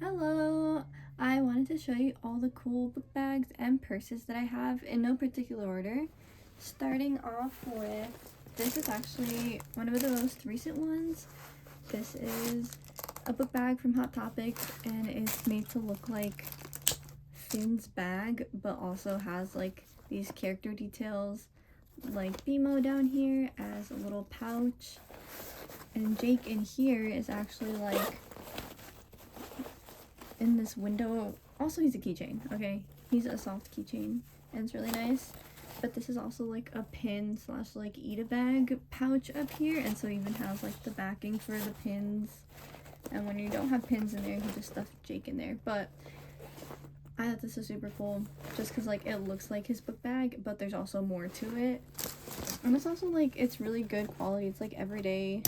Hello! I wanted to show you all the cool book bags and purses that I have in no particular order. Starting off with, this is actually one of the most recent ones. This is a book bag from Hot Topic and it's made to look like Finn's bag, but also has like these character details like BMO down here as a little pouch. And Jake in here is actually like in this window. Also, he's a keychain, okay? He's a soft keychain, and it's really nice. But this is also like a pin slash like eat a bag pouch up here, and so it even has like the backing for the pins. And when you don't have pins in there, you can just stuff Jake in there. But I thought this was super cool, just because like it looks like his book bag, but there's also more to it. And it's also like, it's really good quality. It's like everyday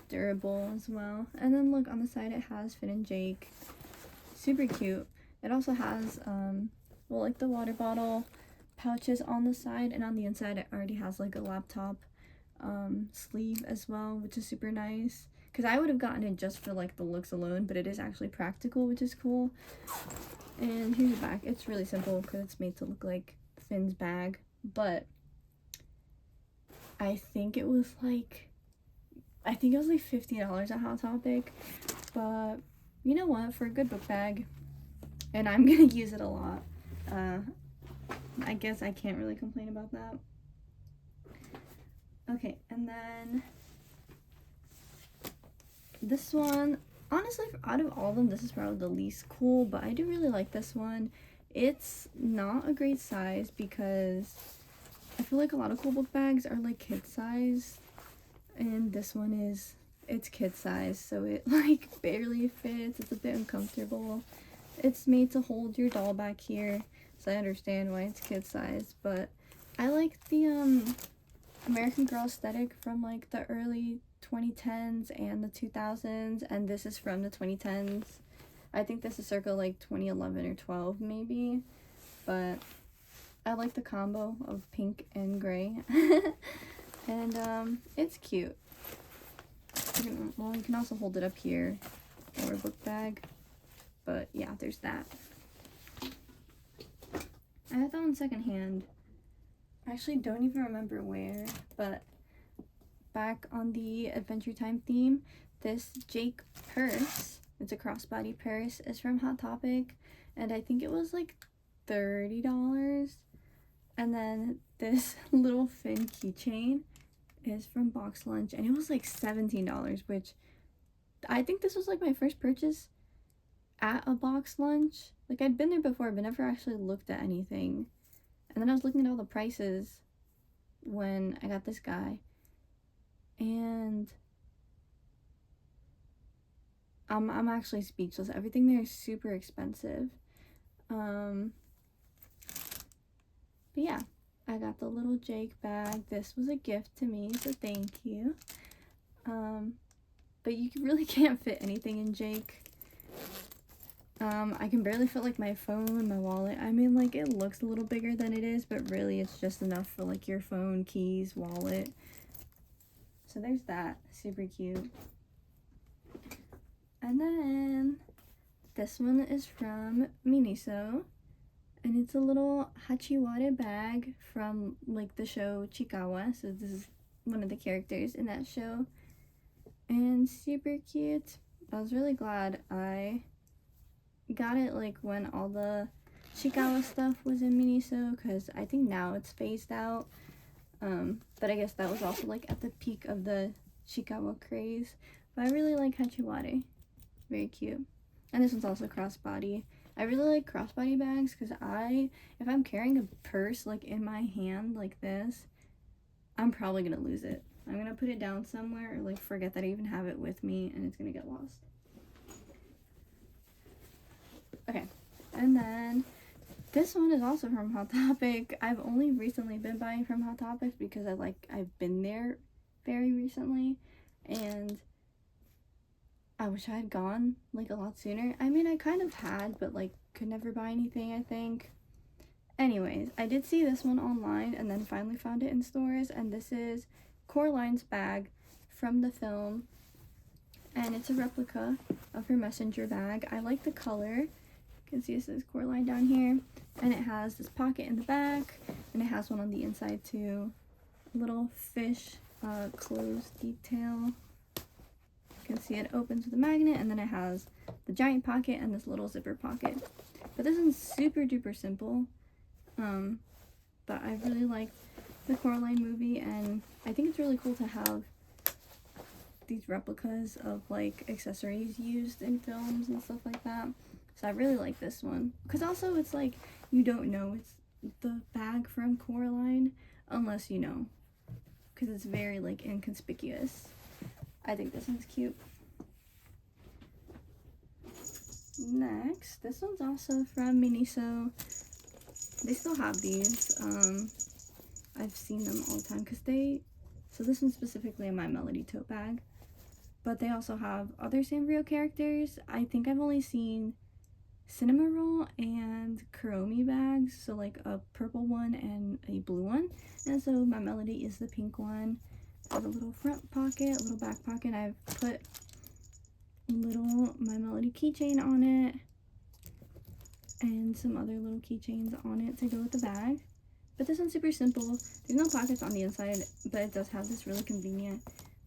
durable as well. And then look on the side, it has Finn and Jake, super cute. It also has well, like the water bottle pouches on the side, and on the inside it already has like a laptop sleeve as well, which is super nice, because I would have gotten it just for like the looks alone, but it is actually practical, which is cool. And here's the back. It's really simple because it's made to look like Finn's bag, but I think it was like $50 at Hot Topic, but you know what, for a good book bag, and I'm gonna use it a lot, I guess I can't really complain about that. Okay, and then this one, honestly, out of all of them, this is probably the least cool, but I do really like this one. It's not a great size because I feel like a lot of cool book bags are like kid size, and this one is, it's kid size, so it like barely fits. It's a bit uncomfortable. It's made to hold your doll back here, so I understand why it's kid size, but I like the American Girl aesthetic from like the early 2010s and the 2000s, and this is from the 2010s. I think this is circa like 2011 or 12 maybe, but I like the combo of pink and gray. And it's cute. Well, you can also hold it up here or a book bag, but yeah, there's that. I had that one secondhand. I actually don't even remember where, but back on the Adventure Time theme, this Jake purse, it's a crossbody purse, is from Hot Topic, and I think it was like $30. And then this little Finn keychain is from Box Lunch, and it was like $17, which I think this was like my first purchase at a Box Lunch. Like, I'd been there before, but never actually looked at anything. And then I was looking at all the prices when I got this guy, and I'm actually speechless. Everything there is super expensive. But yeah, I got the little Jake bag. This was a gift to me, so thank you. But you really can't fit anything in Jake. I can barely fit like my phone, my wallet. I mean, like, it looks a little bigger than it is, but really it's just enough for like your phone, keys, wallet. So there's that. Super cute. And then this one is from Miniso, and it's a little Hachiwara bag from like the show Chikawa. So this is one of the characters in that show, and super cute. I was really glad I got it like when all the Chikawa stuff was in Miniso, because I think now it's phased out. But I guess that was also like at the peak of the Chikawa craze. But I really like Hachiwara. Very cute. And this one's also crossbody. I really like crossbody bags because if I'm carrying a purse like in my hand like this, I'm probably gonna lose it. I'm gonna put it down somewhere, or like forget that I even have it with me, and it's gonna get lost. Okay, and then this one is also from Hot Topic. I've only recently been buying from Hot Topic because I've been there very recently, and I wish I had gone like a lot sooner. I mean, I kind of had, but like could never buy anything, I think. Anyways, I did see this one online and then finally found it in stores, and this is Coraline's bag from the film. and it's a replica of her messenger bag. I like the color. You can see it says Coraline down here, and it has this pocket in the back, and it has one on the inside too. Little fish clothes detail. You can see it opens with a magnet, and then it has the giant pocket and this little zipper pocket. But this one's super duper simple. But I really like the Coraline movie, and I think it's really cool to have these replicas of like accessories used in films and stuff like that. So I really like this one, because also it's like you don't know it's the bag from Coraline unless you know, because it's very like inconspicuous. I think this one's cute. Next, this one's also from Miniso. They still have these. I've seen them all the time because so this one's specifically in My Melody tote bag, but they also have other Sanrio characters. I think I've only seen Cinnamoroll and Kuromi bags, so like a purple one and a blue one, and so My Melody is the pink one. Have a little front pocket, a little back pocket. I've put a little My Melody keychain on it and some other little keychains on it to go with the bag. But this one's super simple. There's no pockets on the inside, but it does have this really convenient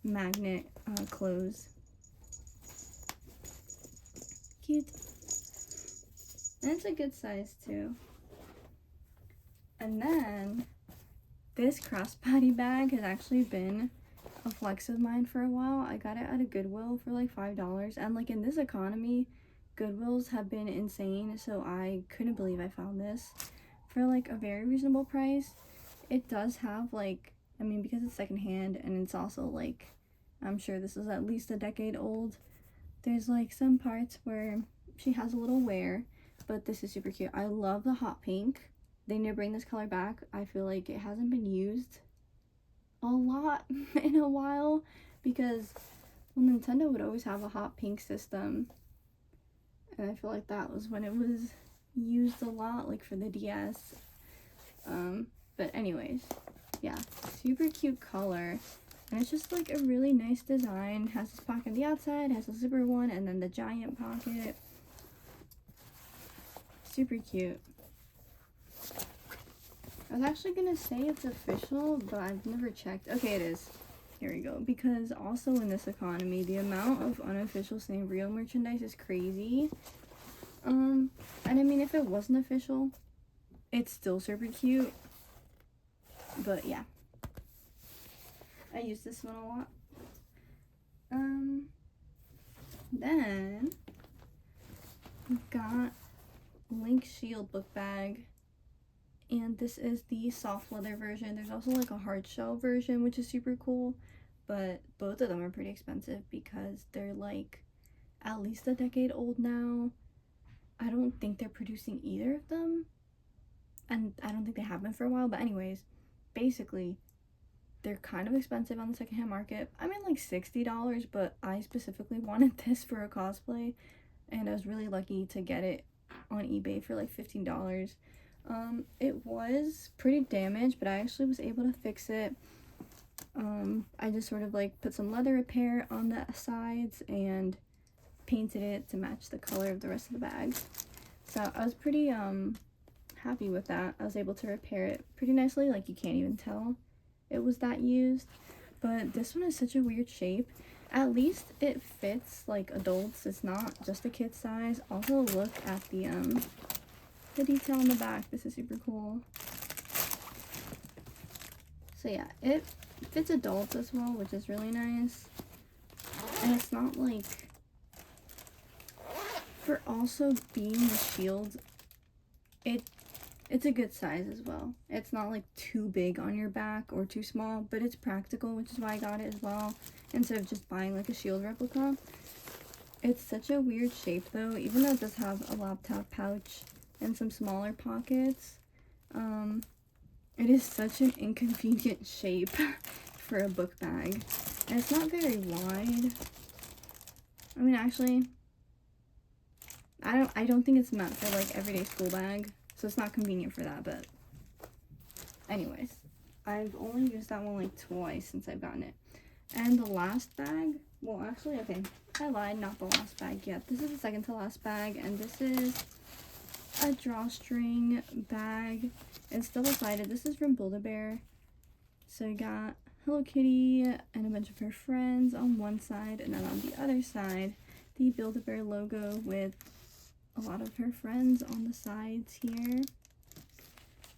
magnet close. Cute. And it's a good size too. And then this crossbody bag has actually been a flex of mine for a while. I got it at a Goodwill for like $5, and like in this economy, Goodwills have been insane, so I couldn't believe I found this for like a very reasonable price. It does have like, I mean, because it's secondhand and it's also like, I'm sure this is at least a decade old, there's like some parts where she has a little wear, but this is super cute. I love the hot pink. They need to bring this color back. I feel like it hasn't been used a lot in a while, because well, Nintendo would always have a hot pink system, and I feel like that was when it was used a lot, like for the DS. But anyways, yeah, super cute color, and it's just like a really nice design. Has this pocket on the outside, has a zipper one, and then the giant pocket. Super cute. I was actually gonna say it's official, but I've never checked. Okay, it is. Here we go. Because also in this economy, the amount of unofficial Sanrio merchandise is crazy. And I mean, if it wasn't official, it's still super cute. But yeah, I use this one a lot. Then we've got Link Shield book bag. And this is the soft leather version. There's also like a hard shell version, which is super cool, but both of them are pretty expensive because they're like at least a decade old now. I don't think they're producing either of them, and I don't think they have been for a while. But anyways, basically they're kind of expensive on the secondhand market. I mean, like $60, but I specifically wanted this for a cosplay, and I was really lucky to get it on eBay for like $15. It was pretty damaged, but I actually was able to fix it. I just sort of like put some leather repair on the sides and painted it to match the color of the rest of the bag. So I was pretty happy with that. I was able to repair it pretty nicely, like you can't even tell it was that used. But this one is such a weird shape. At least it fits like adults. It's not just a kid size. Also look at the detail on the back. This is super cool. So yeah, it fits adults as well, which is really nice. And it's not like, for also being the shield, it's a good size as well. It's not like too big on your back or too small, but it's practical, which is why I got it as well, instead of just buying like a shield replica. It's such a weird shape though, even though it does have a laptop pouch and some smaller pockets. It is such an inconvenient shape for a book bag, and it's not very wide. I mean, actually, I don't think it's meant for like everyday school bag, so it's not convenient for that. But anyways, I've only used that one like twice since I've gotten it. And the last bag, well actually, okay, I lied, not the last bag yet. This is the second to last bag, and this is a drawstring bag. It's double-sided. This is from Build-A-Bear. So you got Hello Kitty and a bunch of her friends on one side, and then on the other side, the Build-A-Bear logo with a lot of her friends on the sides here.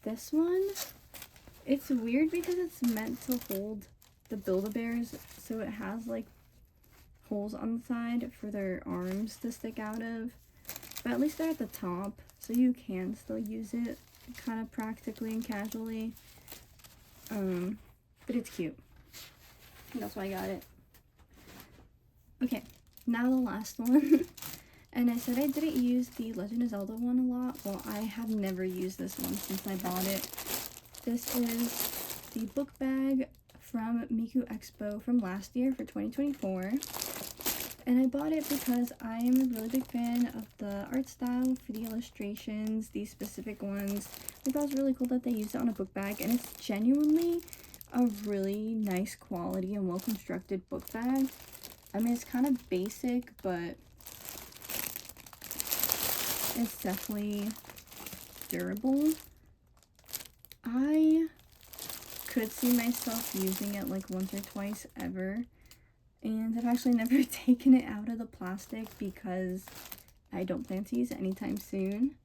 This one, it's weird because it's meant to hold the Build-A-Bears, so it has like holes on the side for their arms to stick out of, but at least they're at the top, so you can still use it kind of practically and casually. But it's cute. That's why I got it. Okay, now the last one. And I said I didn't use the Legend of Zelda one a lot. Well, I have never used this one since I bought it. This is the book bag from Miku Expo from last year for 2024. And I bought it because I am a really big fan of the art style for the illustrations, these specific ones. I thought it was really cool that they used it on a book bag, and it's genuinely a really nice quality and well-constructed book bag. I mean, it's kind of basic, but it's definitely durable. I could see myself using it like once or twice ever, and I've actually never taken it out of the plastic because I don't plan to use it anytime soon.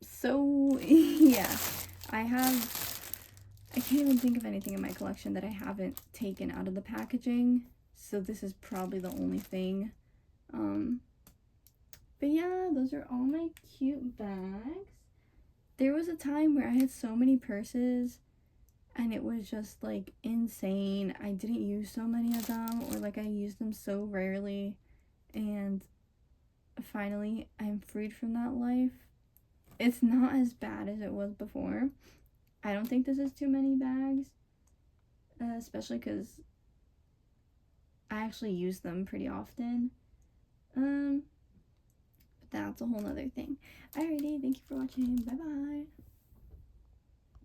So yeah, I can't even think of anything in my collection that I haven't taken out of the packaging, so this is probably the only thing. But yeah, those are all my cute bags. There was a time where I had so many purses and it was just like insane. I didn't use so many of them, or like I used them so rarely, and finally I'm freed from that life. It's not as bad as it was before. I don't think this is too many bags, especially because I actually use them pretty often. But that's a whole nother thing. Alrighty, thank you for watching. Bye bye.